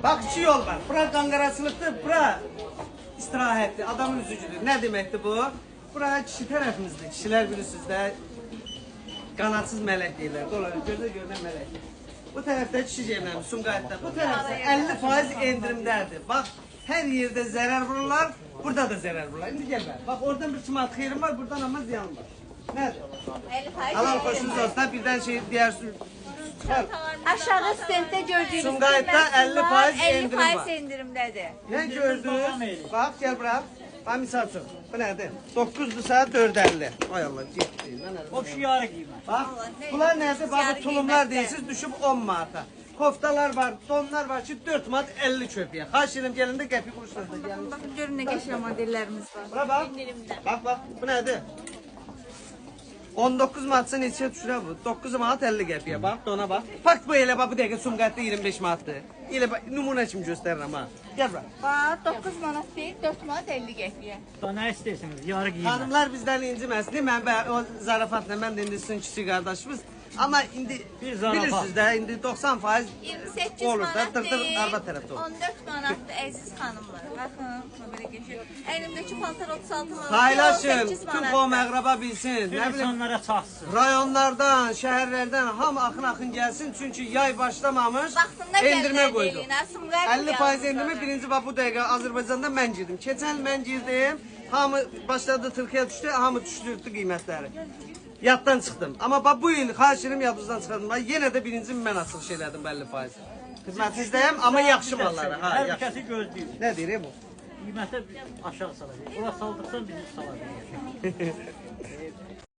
Bax, iki yol var. Bura qanqaraçılıqdır, bura istirahətdir, adamın üzücüdür. Nə deməkdir bu? Bura kişi tərəfimizdir. Kişilər bilirsiniz də, qanadsız mələk deyirlər. Dolayı gözə görünən mələk. Bu tərəfdə kişi cemləmiş, Sumqayıtda. Bu tərəfdə 50% endirimdədir. Bax, hər yerdə zərər vururlar, burada da zərər vururlar. İndi gəl bəl. Bax, oradan bir çimat xeyrim var, buradan amma ziyanım var. Nədir? Halal xoşunuz olsa birdən şey deyərsin. Aşağı stenddə gördüyünüz Sumqayıtda 50% endirim var. 50% endirimdədir. Nə gördünüz? Bax, gəl bura. Bax, misal üçün. Bu nədir? 9-dursa 4.50. Ay Allah, getdi. O şiarı qiymət. Bax, bunlar nədir? Bax, bu tulumlar deyirsiniz, düşüb 10 manata. Koftalar var, donlar var ki 4 manat 50 köpüyə. Xahiş edirəm, gəlində qəpik quruşlarında gəlin. Baxın, görün nə qəşəng modellərimiz var. Bura bax. Bax, bax, bu nədir? 19 manatsa neçəyə düşürə bu? 9 manat 50 qəpiyə, bax, dona bax. Fakt bu elə, bax, bu dəqiqə Sumqayıtda 25 manatdır. Elə nümunə kimi göstərirəm, ha. Gəl bura. Bax, 9 manat deyil, 4 manat 50 qəpiyə. Daha nə istəyirsiniz? Yarı qiymət. Hanımlar bizdən inciməsin, mən o zarafatla, mən də indi sizin kiçik qardaşımız. Amma indi bilirsiniz də, indi 90% 28 olur da, manat dırdır deyil, arvad tərəfdə olur. 14 manatdır əziz xanımlar. Baxın, belə qəşəng. Əlimdəki paltar 36 manat. Paylaşın, bütün qovm əqraba bilsin. Nə bilim, İnsanlara çatsın. rayonlardan, şəhərlərdən hamı axın gəlsin. Çünki yay başlamamış, Vaxtında endirmə gəlmədi qoydu. eləyinə, Sumqayıt 50% endirmə birinci bax bu dəqiqə Azərbaycanda mən girdim. Keçən il mən girdim, hamı başladı Türkiyə düşdü, hamı düşdürdü qiymətləri. Yaddan çıxdım. Amma bax bu il xahiş edirəm yadınızdan çıxardım. Bax yenə də birinci mən açılış elədim 50%. Xidmətinizdəyəm, amma yaxşı malları. Ha, Hər yaxşı. kəsi gözləyir. Nə deyir bu? Qiymətə aşağı salacaq. Ora saldıqsan bizi salacaq.